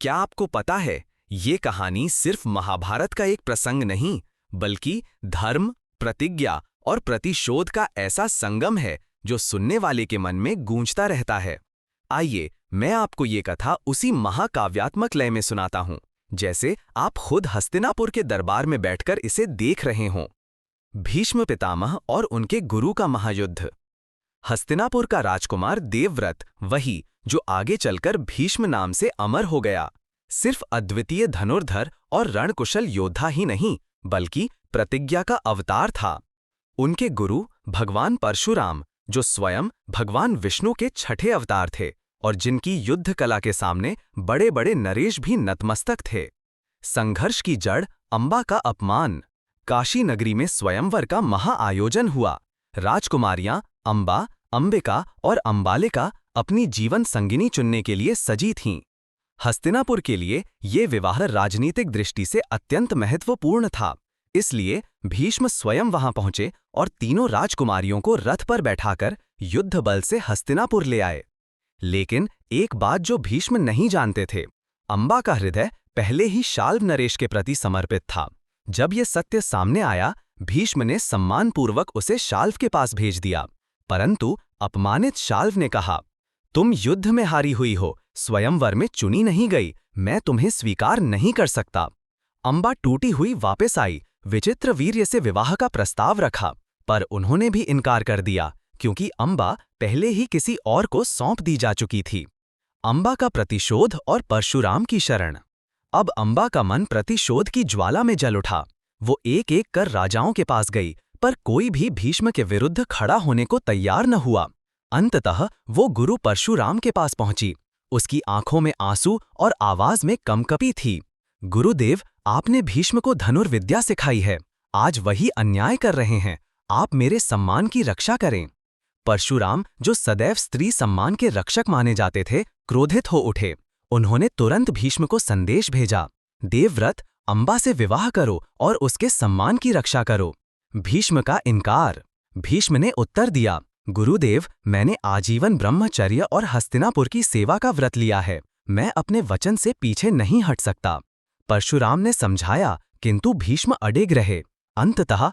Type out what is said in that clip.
क्या आपको पता है, ये कहानी सिर्फ महाभारत का एक प्रसंग नहीं, बल्कि धर्म, प्रतिज्ञा और प्रतिशोध का ऐसा संगम है जो सुनने वाले के मन में गूंजता रहता है। आइए, मैं आपको ये कथा उसी महाकाव्यात्मक लय में सुनाता हूँ, जैसे आप खुद हस्तिनापुर के दरबार में बैठकर इसे देख रहे हों। भीष्म पितामह और उनके गुरु का महायुद्ध। हस्तिनापुर का राजकुमार देवव्रत, वही जो आगे चलकर भीष्म नाम से अमर हो गया, सिर्फ अद्वितीय धनुर्धर और रणकुशल योद्धा ही नहीं, बल्कि प्रतिज्ञा का अवतार था। उनके गुरु भगवान परशुराम, जो स्वयं भगवान विष्णु के छठे अवतार थे और जिनकी युद्ध कला के सामने बड़े बड़े नरेश भी नतमस्तक थे। संघर्ष की जड़ अंबा का अपमान। काशी नगरी में स्वयंवर का महाआयोजन हुआ। राजकुमारियां अंबा, अंबिका और अंबालिका अपनी जीवन संगिनी चुनने के लिए सजी थीं। हस्तिनापुर के लिए ये विवाह राजनीतिक दृष्टि से अत्यंत महत्वपूर्ण था, इसलिए भीष्म स्वयं वहां पहुंचे और तीनों राजकुमारियों को रथ पर बैठाकर युद्ध बल से हस्तिनापुर ले आए। लेकिन एक बात जो भीष्म नहीं जानते थे, अंबा का हृदय पहले ही शाल्व नरेश के प्रति समर्पित था। जब ये सत्य सामने आया, भीष्म ने सम्मानपूर्वक उसे शाल्व के पास भेज दिया, परंतु अपमानित शाल्व ने कहा, तुम युद्ध में हारी हुई हो, स्वयंवर में चुनी नहीं गई, मैं तुम्हें स्वीकार नहीं कर सकता। अंबा टूटी हुई वापस आई, विचित्र वीर्य से विवाह का प्रस्ताव रखा, पर उन्होंने भी इनकार कर दिया, क्योंकि अंबा पहले ही किसी और को सौंप दी जा चुकी थी। अंबा का प्रतिशोध और परशुराम की शरण। अब अंबा का मन प्रतिशोध की ज्वाला में जल उठा। वो एक एक कर राजाओं के पास गई, पर कोई भी भीष्म के विरुद्ध खड़ा होने को तैयार न हुआ। अंततः वो गुरु परशुराम के पास पहुंची। उसकी आंखों में आंसू और आवाज में कंपकपी थी। गुरुदेव, आपने भीष्म को धनुर्विद्या सिखाई है, आज वही अन्याय कर रहे हैं, आप मेरे सम्मान की रक्षा करें। परशुराम, जो सदैव स्त्री सम्मान के रक्षक माने जाते थे, क्रोधित हो उठे। उन्होंने तुरंत भीष्म को संदेश भेजा, देवव्रत, अंबा से विवाह करो और उसके सम्मान की रक्षा करो। भीष्म का इनकार। भीष्म ने उत्तर दिया, गुरुदेव, मैंने आजीवन ब्रह्मचर्य और हस्तिनापुर की सेवा का व्रत लिया है, मैं अपने वचन से पीछे नहीं हट सकता। परशुराम ने समझाया, किंतु भीष्म अडिग रहे। अंततः